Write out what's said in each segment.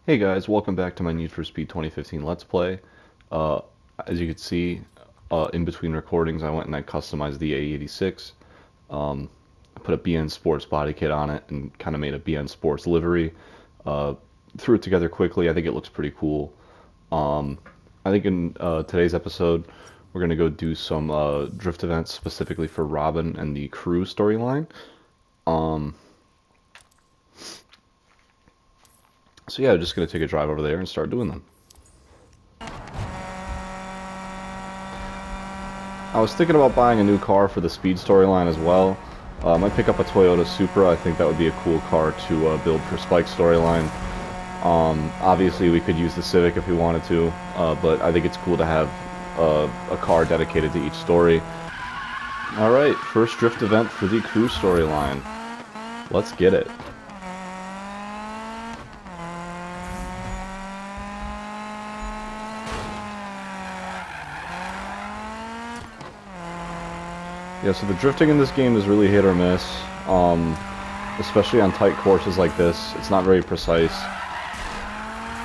Hey guys, welcome back to my Need for Speed 2015 Let's Play. Uh, as you can see, in between recordings I went and I customized the A86. I put a BN Sports body kit on it and kind of made a BN Sports livery. Uh, Threw it together quickly. I think it looks pretty cool. I think in today's episode we're going to go do some drift events specifically for Robin and the crew storyline. So yeah, just going to take a drive over there and start doing them. I was thinking about buying a new car for the Speed storyline as well. I might pick up a Toyota Supra. I think that would be a cool car to build for Spike's storyline. Obviously, we could use the Civic if we wanted to, but I think it's cool to have a car dedicated to each story. Alright, first drift event for the crew storyline. Let's get it. Yeah, so the drifting in this game is really hit or miss, especially on tight courses like this. It's not very precise.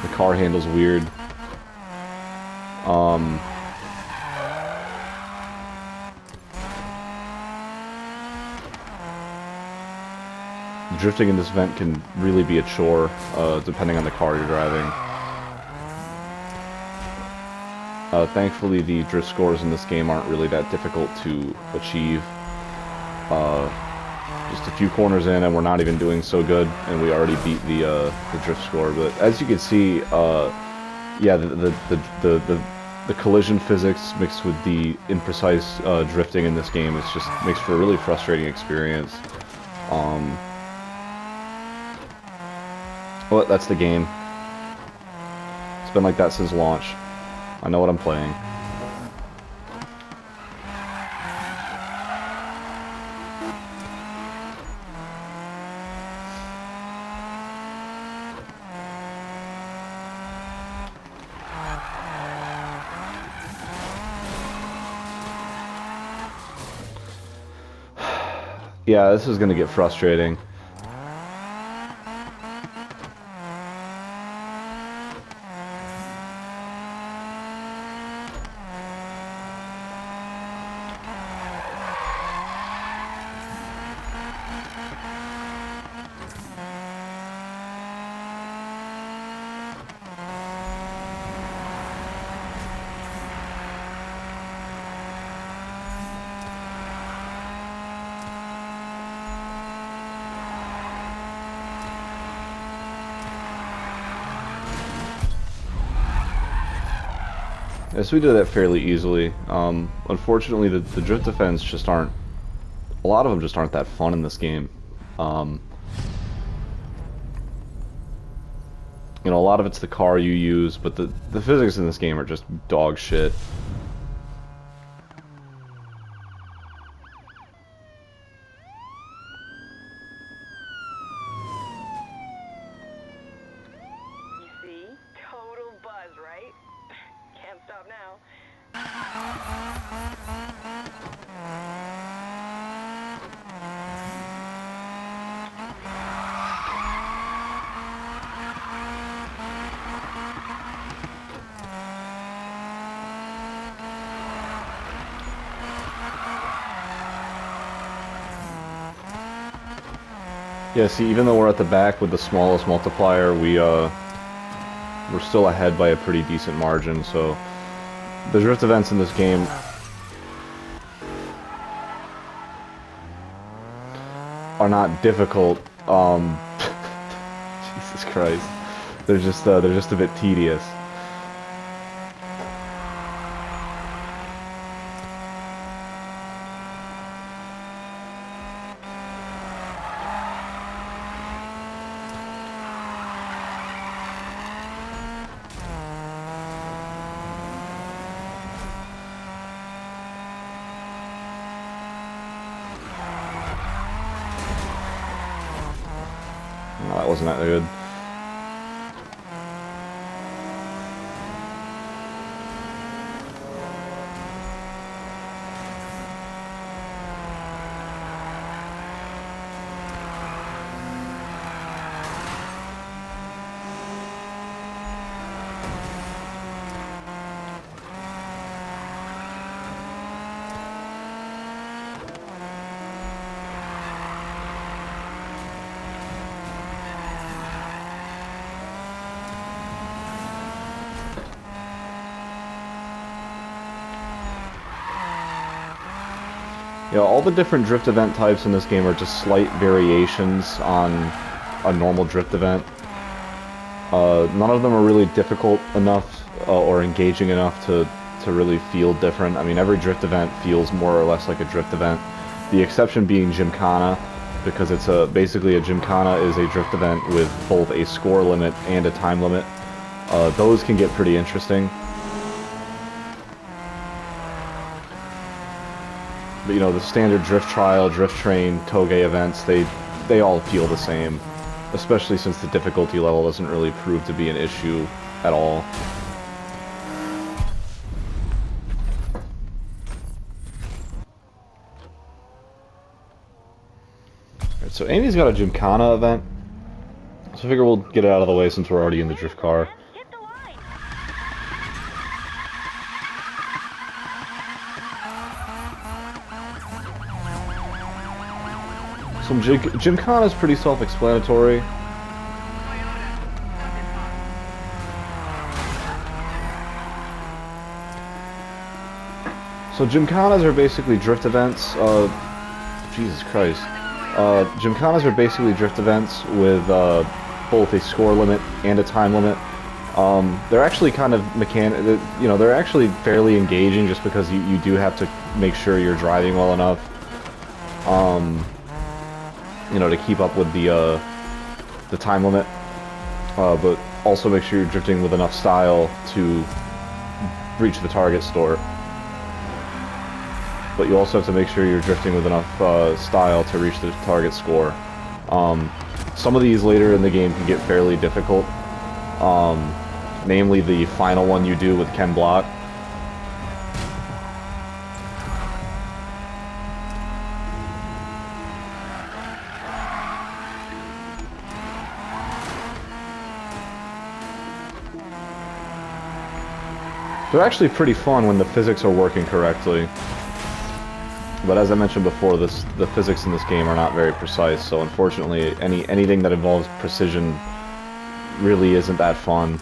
The car handles weird. The drifting in this event can really be a chore, depending on the car you're driving. Thankfully, the drift scores in this game aren't really that difficult to achieve. Just a few corners in, and we're not even doing so good, and we already beat the drift score. But as you can see, yeah, the collision physics mixed with the imprecise drifting in this game is just makes for a really frustrating experience. But that's the game. It's been like that since launch. I know what I'm playing. Yeah, this is gonna get frustrating. Yes, we did that fairly easily. Unfortunately, the drift defense just aren't... A lot of them just aren't that fun in this game. You know, a lot of it's the car you use, but the physics in this game are just dog shit. You see? Total buzz, right? Can't stop now. Yeah, see, even though we're at the back with the smallest multiplier, we're still ahead by a pretty decent margin, so... The drift events in this game are not difficult. Jesus Christ, they're just a bit tedious. Oh, that wasn't that good. You know, all the different drift event types in this game are just slight variations on a normal drift event. None of them are really difficult enough or engaging enough to really feel different. I mean, every drift event feels more or less like a drift event. The exception being Gymkhana, because it's basically a Gymkhana is a drift event with both a score limit and a time limit. Those can get pretty interesting. But, you know, the standard drift trial, drift train, Toge events, they all feel the same, especially since the difficulty level doesn't really prove to be an issue at all. Alright, so Amy's got a Gymkhana event, so I figure we'll get it out of the way since we're already in the drift car. Hit the line. So Gymkhana is pretty self-explanatory. So Gymkhanas are basically drift events. Jesus Christ. Gymkhanas are basically drift events with both a score limit and a time limit. They're actually kind of you know, they're actually fairly engaging just because you do have to make sure you're driving well enough. You know, to keep up with the time limit, but also make sure you're drifting with enough style to reach the target store. But you also have to make sure you're drifting with enough style to reach the target score. Some of these later in the game can get fairly difficult, namely the final one you do with Ken Block. They're actually pretty fun when the physics are working correctly. But as I mentioned before, the physics in this game are not very precise, so unfortunately anything that involves precision really isn't that fun.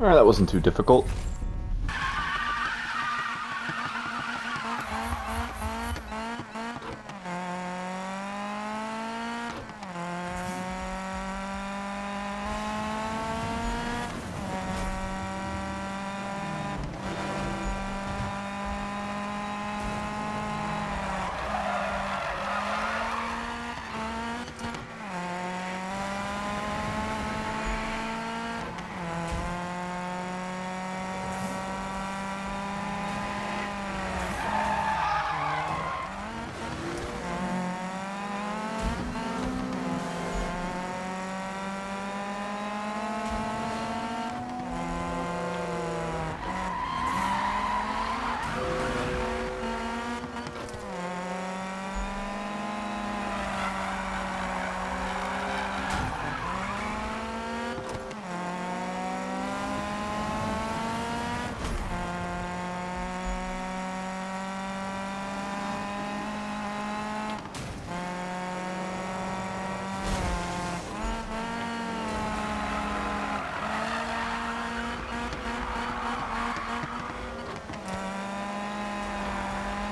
Alright, that wasn't too difficult.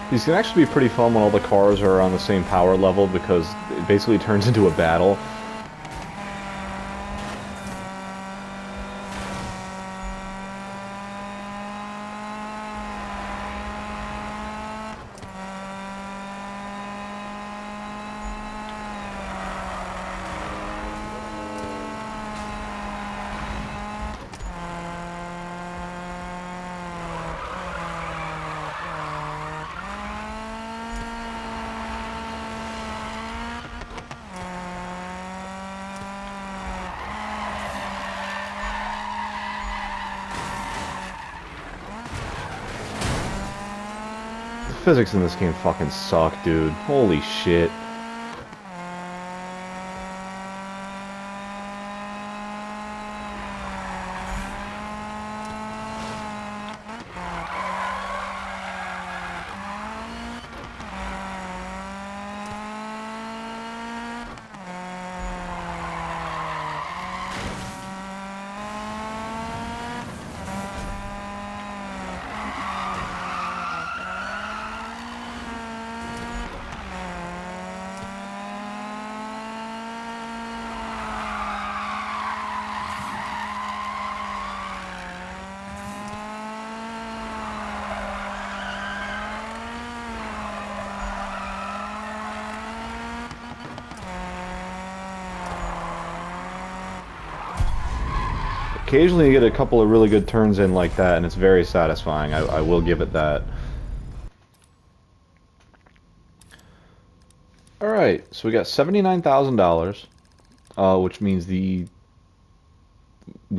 These can actually be pretty fun when all the cars are on the same power level because it basically turns into a battle. Physics in this game fucking suck, dude. Holy shit. Occasionally you get a couple of really good turns in like that, and it's very satisfying. I will give it that. Alright, so we got $79,000, which means we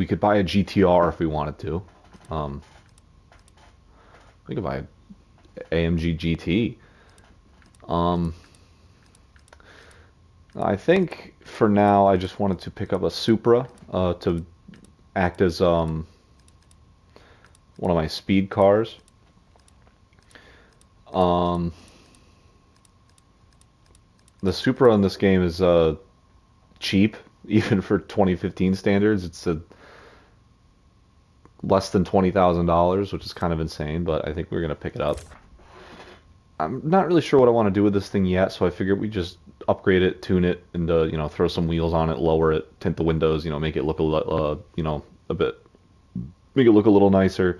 could buy a GTR if we wanted to. We could buy an AMG GT. I think for now I just wanted to pick up a Supra to act as one of my speed cars. The Supra in this game is cheap, even for 2015 standards. It's less than $20,000, which is kind of insane, but I think we're gonna pick it up. I'm not really sure what I want to do with this thing yet, so I figured we just upgrade it, tune it, and you know, throw some wheels on it, lower it, tint the windows, you know, make it look you know, make it look a little nicer,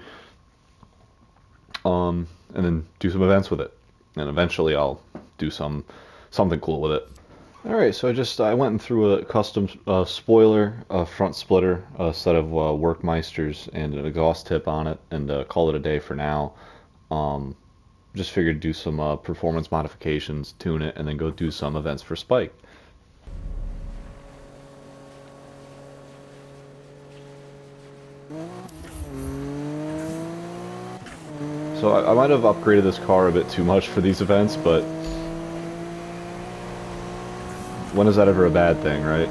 and then do some events with it, and eventually I'll do something cool with it. All right, so I went and threw a custom spoiler, front splitter, a set of Workmeisters, and an exhaust tip on it, and call it a day for now. Just figured do some performance modifications, tune it, and then go do some events for Spike. So I might have upgraded this car a bit too much for these events, but when is that ever a bad thing, right?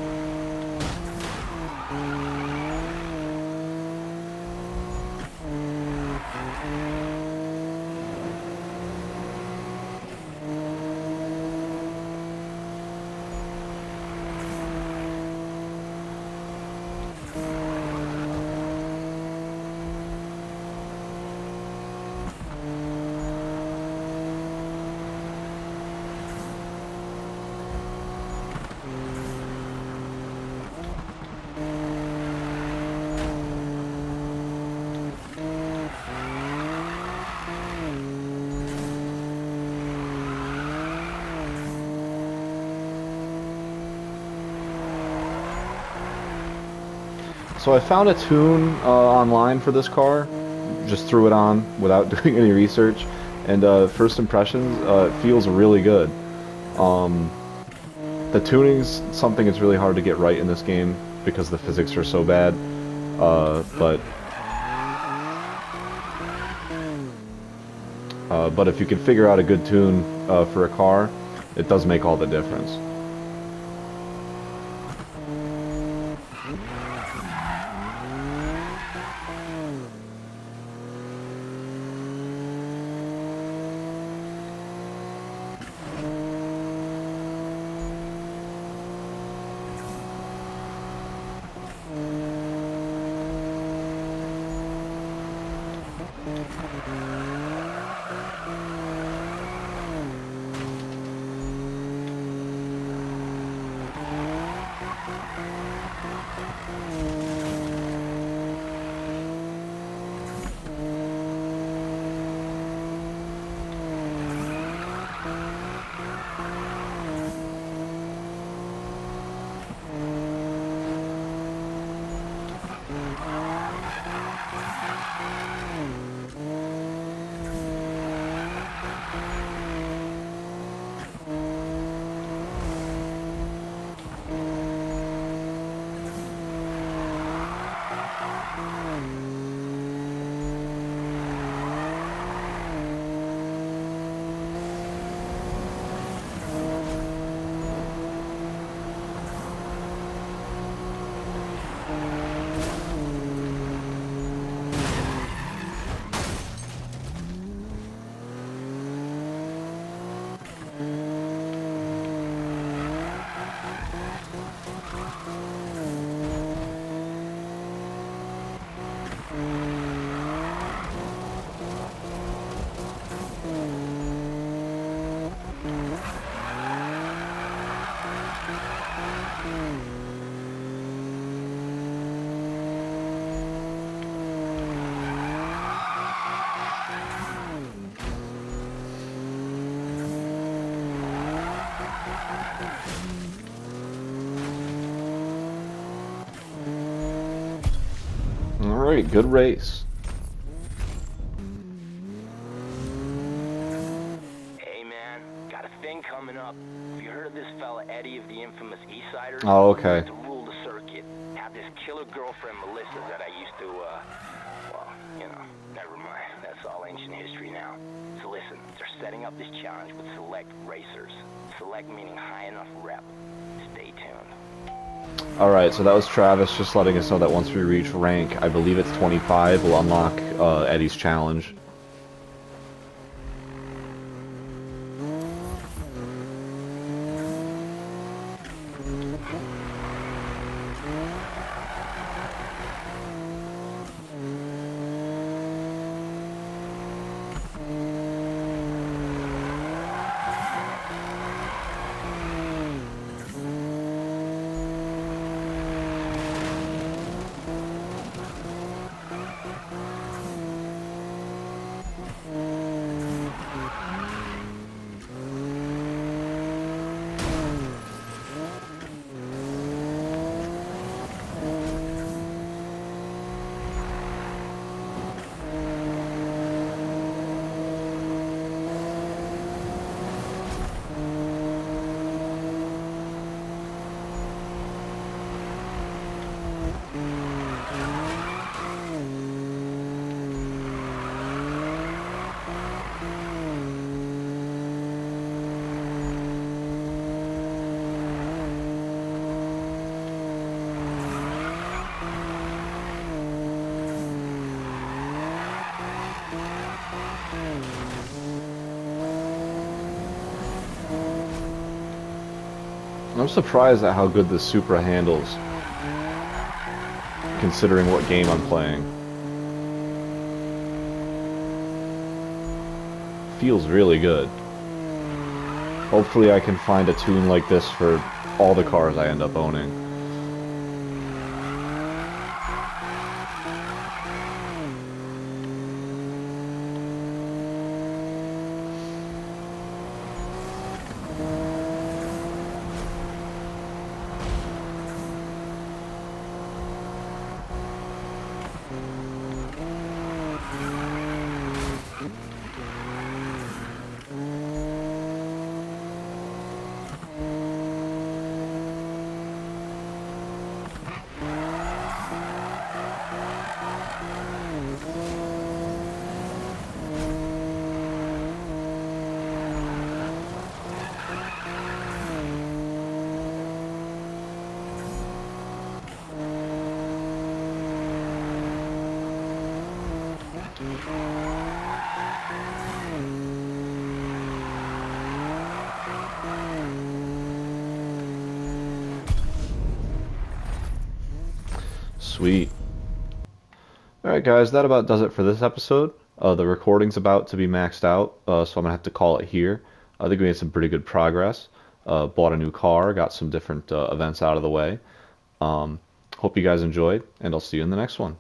So I found a tune online for this car, just threw it on without doing any research, and first impressions, it feels really good. The tuning's something that's really hard to get right in this game because the physics are so bad, but if you can figure out a good tune for a car, it does make all the difference. Alright, good race. Hey man, got a thing coming up. Have you heard of this fella Eddie of the infamous Eastsiders? Oh, okay. To rule the circuit. Have this killer girlfriend Melissa that I used to, well, you know, never mind. That's all ancient history now. So listen, they're setting up this challenge with select racers. Select meaning high enough rep. Stay tuned. Alright, so that was Travis just letting us know that once we reach rank, I believe it's 25, we'll unlock Eddie's challenge. I'm surprised at how good the Supra handles, considering what game I'm playing. Feels really good. Hopefully I can find a tune like this for all the cars I end up owning. Sweet. Alright guys, that about does it for this episode. The recording's about to be maxed out, so I'm going to have to call it here. I think we made some pretty good progress. Bought a new car, got some different events out of the way. Hope you guys enjoyed, and I'll see you in the next one.